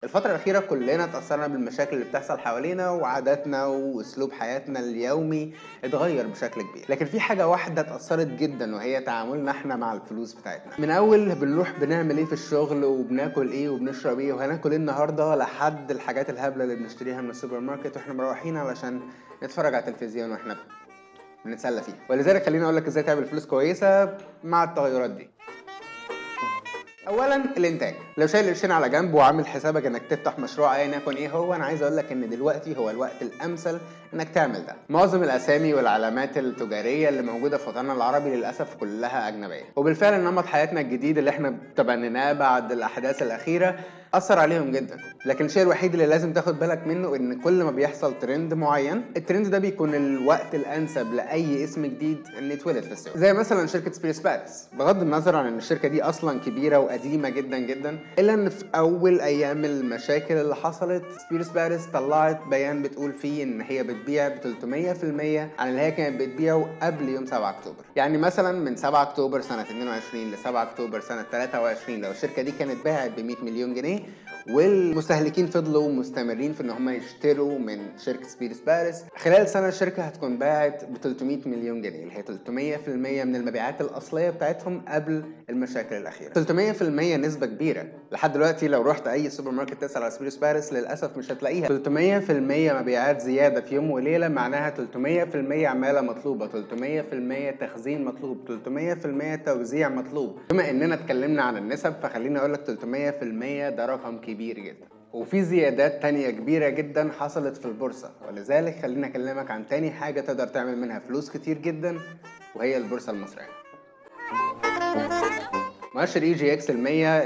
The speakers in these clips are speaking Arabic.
الفترة الأخيرة كلنا اتأثرنا بالمشاكل اللي بتحصل حوالينا، وعاداتنا وأسلوب حياتنا اليومي اتغير بشكل كبير. لكن في حاجة واحدة اتأثرت جدا، وهي تعاملنا احنا مع الفلوس بتاعتنا. من أول بنروح بنعمل ايه في الشغل، وبناكل ايه، وبنشرب ايه، وهناكل ايه النهاردة، لحد الحاجات الهبلة اللي بنشتريها من السوبر ماركت واحنا مروحين علشان نتفرج على التلفزيون واحنا بنتسلى فيه. ولذلك خليني أقول لك ازاي تعمل فلوس كويسة مع التغيرات دي. اولا الانتاج. لو شايل قرشين على جنب وعامل حسابك انك تفتح مشروع ايا يكن ايه هو، انا عايز اقول لك ان دلوقتي هو الوقت الامثل انك تعمل ده. معظم الاسامي والعلامات التجاريه اللي موجوده في وطننا العربي للاسف كلها اجنبيه، وبالفعل نمط حياتنا الجديد اللي احنا تبنيناه بعد الاحداث الاخيره اثر عليهم جدا. لكن الشيء الوحيد اللي لازم تاخد بالك منه ان كل ما بيحصل ترند معين، الترند ده بيكون الوقت الانسب لاي اسم جديد ان يتولد في السوق. زي مثلا شركه سبيرس باريس، بغض النظر عن ان الشركه دي اصلا كبيره وقديمه جدا جدا، الا ان في اول ايام المشاكل اللي حصلت سبيرس باريس طلعت بيان بتقول فيه ان هي بتبيع ب 300% عن اللي هي كانت بتبيعه قبل يوم 7 اكتوبر. يعني مثلا من 7 اكتوبر سنه 22 ل 7 اكتوبر سنه 23، لو الشركه دي كانت باعت ب 100 مليون جنيه والمستهلكين فضلوا مستمرين في ان هم يشتروا من شركه سبيرس باريس، خلال سنه الشركه هتكون باعت ب 300 مليون جنيه، اللي هي 300% من المبيعات الاصليه بتاعتهم قبل المشاكل الاخيره. 300% نسبه كبيره. لحد دلوقتي لو رحت اي سوبر ماركت تسال على سبيرس باريس للاسف مش هتلاقيها. 300% مبيعات زياده في يوم وليله معناها 300% عماله مطلوبه، 300% تخزين مطلوب، 300% توزيع مطلوب. بما اننا اتكلمنا عن النسب فخليني اقول لك 300% ده رقم كبير جدا. وفي زيادات تانية كبيرة جدا حصلت في البورصة، ولذلك خليني اكلمك عن تاني حاجة تقدر تعمل منها فلوس كتير جدا، وهي البورصة المصرية. مؤشر اي جي اكس ال100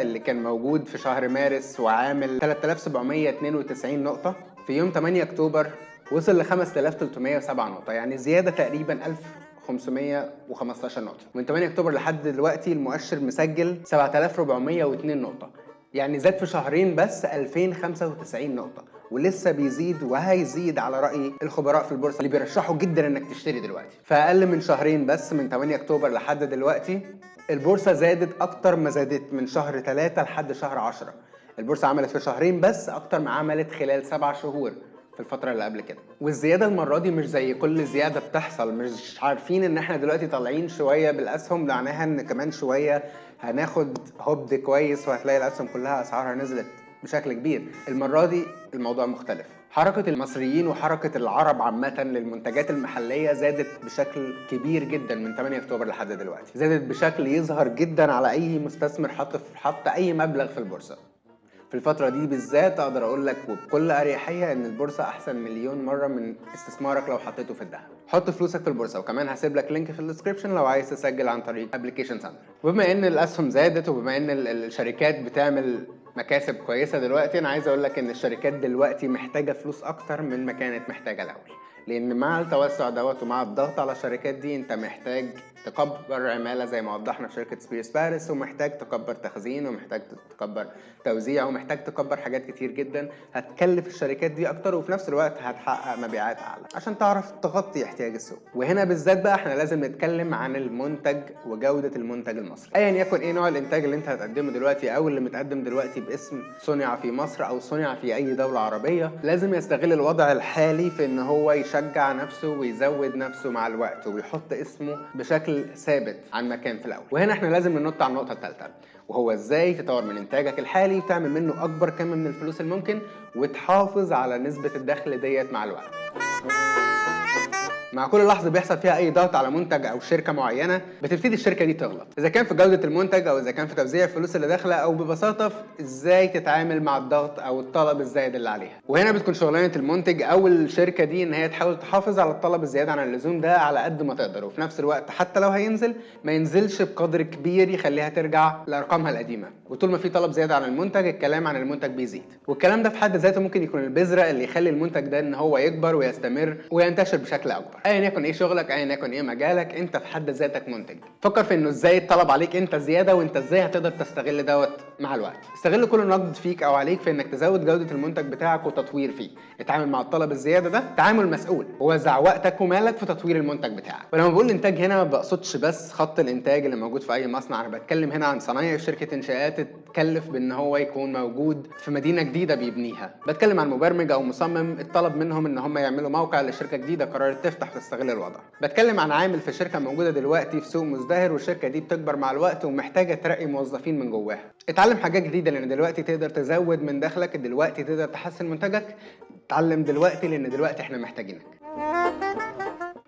اللي كان موجود في شهر مارس وعامل 3792 نقطة، في يوم 8 اكتوبر وصل ل 5307 نقطة، يعني زيادة تقريبا 1515 نقطة. من 8 اكتوبر لحد دلوقتي المؤشر مسجل 7402 نقطة، يعني زاد في شهرين بس 2095 نقطة، ولسه بيزيد وهيزيد على رأي الخبراء في البورصة اللي بيرشحوا جدا انك تشتري دلوقتي. فأقل من شهرين بس من 8 اكتوبر لحد دلوقتي البورصة زادت أكتر ما زادت من شهر 3 لحد شهر 10. البورصة عملت في شهرين بس أكتر ما عملت خلال 7 شهور في الفترة اللي قبل كده. والزيادة المرة دي مش زي كل زيادة بتحصل، مش عارفين ان احنا دلوقتي طالعين شوية بالأسهم معناها ان كمان شوية هناخد هبد كويس وهتلاقي الأسهم كلها أسعارها نزلت بشكل كبير. المرة دي الموضوع مختلف. حركة المصريين وحركة العرب عامة للمنتجات المحلية زادت بشكل كبير جدا من 8 اكتوبر لحد دلوقتي، زادت بشكل يظهر جدا على اي مستثمر حط اي مبلغ في البورصة. في الفترة دي بالذات اقدر اقول لك وبكل اريحية ان البورصة احسن مليون مرة من استثمارك لو حطيته في الذهب. حط فلوسك في البورصة، وكمان هسيب لك لينك في الديسكريبشن لو عايز تسجل عن طريق ابلكيشن ساندر. وبما ان الاسهم زادت وبما ان الشركات بتعمل مكاسب كويسة دلوقتي، انا عايز اقول لك ان الشركات دلوقتي محتاجة فلوس اكتر من ما كانت محتاجة الاول، لان مع التوسع دوت ومع الضغط على الشركات دي انت محتاج تكبر عمالة زي ما وضحنا في شركة سبيرس باريس، ومحتاج تكبر تخزين، ومحتاج تكبر توزيع، ومحتاج تكبر حاجات كتير جدا هتكلف الشركات دي اكتر، وفي نفس الوقت هتحقق مبيعات اعلى عشان تعرف تغطي احتياج السوق. وهنا بالذات بقى احنا لازم نتكلم عن المنتج وجودة المنتج المصري. ايا يكن ايه نوع الانتاج اللي انت هتقدمه دلوقتي او اللي متقدم دلوقتي باسم صنع في مصر او صنع في اي دولة عربية، لازم يستغل الوضع الحالي في ان هو يشجع نفسه ويزود نفسه مع الوقت ويحط اسمه بشكل ثابت عن ما كان في الاول. وهنا احنا لازم ننط على النقطة الثالثة، وهو ازاي تطور من انتاجك الحالي وتعمل منه اكبر كم من الفلوس الممكن وتحافظ على نسبة الدخل ديت مع الوقت. مع كل لحظة بيحصل فيها أي ضغط على منتج أو شركة معينة بتبتدي الشركة دي تغلط، إذا كان في جودة المنتج أو إذا كان في توزيع الفلوس اللي داخلة أو ببساطة في إزاي تتعامل مع الضغط أو الطلب الزايد اللي عليها. وهنا بتكون شغلانة المنتج أو الشركة دي إن هي تحاول تحافظ على الطلب الزيادة عن اللزوم ده على قد ما تقدر، وفي نفس الوقت حتى لو هينزل ما ينزلش بقدر كبير يخليها ترجع لأرقامها القديمة. وطول ما في طلب زيادة عن المنتج الكلام عن المنتج بيزيد، والكلام ده في حد ذاته ممكن يكون البذرة اللي يخلي المنتج ده إن هو يكبر ويستمر وينتشر بشكل أكبر. ايا يكن ايه شغلك، ايا يكن ايه مجالك، انت في حد ذاتك منتج. فكر في انه ازاي الطلب عليك انت زياده، وانت ازاي هتقدر تستغل دوت مع الوقت. استغل كل نقد فيك او عليك في انك تزود جوده المنتج بتاعك وتطوير فيه. اتعامل مع الطلب الزياده ده تعامل مسؤول، ووزع وقتك ومالك في تطوير المنتج بتاعك. ولما بقول انتاج هنا ما بقصدش بس خط الانتاج اللي موجود في اي مصنع، انا بتكلم هنا عن صنايعي في شركه انشاءات تكلف بان هو يكون موجود في مدينه جديده بيبنيها. بتكلم عن مبرمج او مصمم اتطلب منهم ان هم يعملوا موقع لشركه جديده قررت تفتح وتستغل الوضع. بتكلم عن عامل في شركه موجوده دلوقتي في سوق مزدهر، والشركه دي بتكبر مع الوقت ومحتاجه ترقي موظفين من جواها. اتعلم حاجات جديده لان دلوقتي تقدر تزود من دخلك، دلوقتي تقدر تحسن منتجك. اتعلم دلوقتي لان دلوقتي احنا محتاجينك.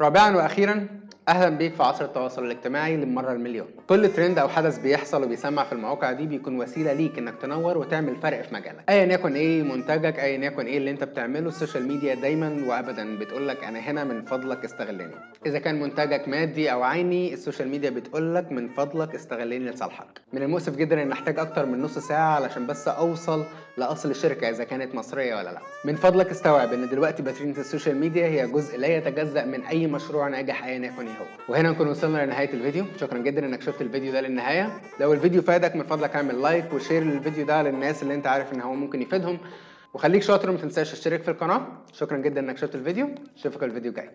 رابعا واخيرا، اهلا بيك في عصر التواصل الاجتماعي للمره المليون. كل ترند او حدث بيحصل وبيسمع في المواقع دي بيكون وسيله ليك انك تنور وتعمل فرق في مجالك. ايا يكن ايه منتجك، ايا يكن ايه اللي انت بتعمله، السوشيال ميديا دايما وابدا بتقولك انا هنا، من فضلك استغلني. اذا كان منتجك مادي او عيني، السوشيال ميديا بتقولك من فضلك استغلني لصالحك. من المؤسف جدا ان احتاج اكتر من نص ساعه علشان بس اوصل لاصل الشركه اذا كانت مصريه ولا لا. من فضلك استوعب ان دلوقتي باترينة السوشيال ميديا هي جزء لا يتجزأ من اي مشروع ناجح ايا يكن هو. وهنا نكون وصلنا لنهايه الفيديو. شكرا جدا انك شفت الفيديو ده للنهايه. لو الفيديو فادك من فضلك اعمل لايك وشير للفيديو ده للناس اللي انت عارف ان هو ممكن يفيدهم، وخليك شاطر وما تنساش تشترك في القناه. شكرا جدا انك شفت الفيديو، اشوفك الفيديو الجاي.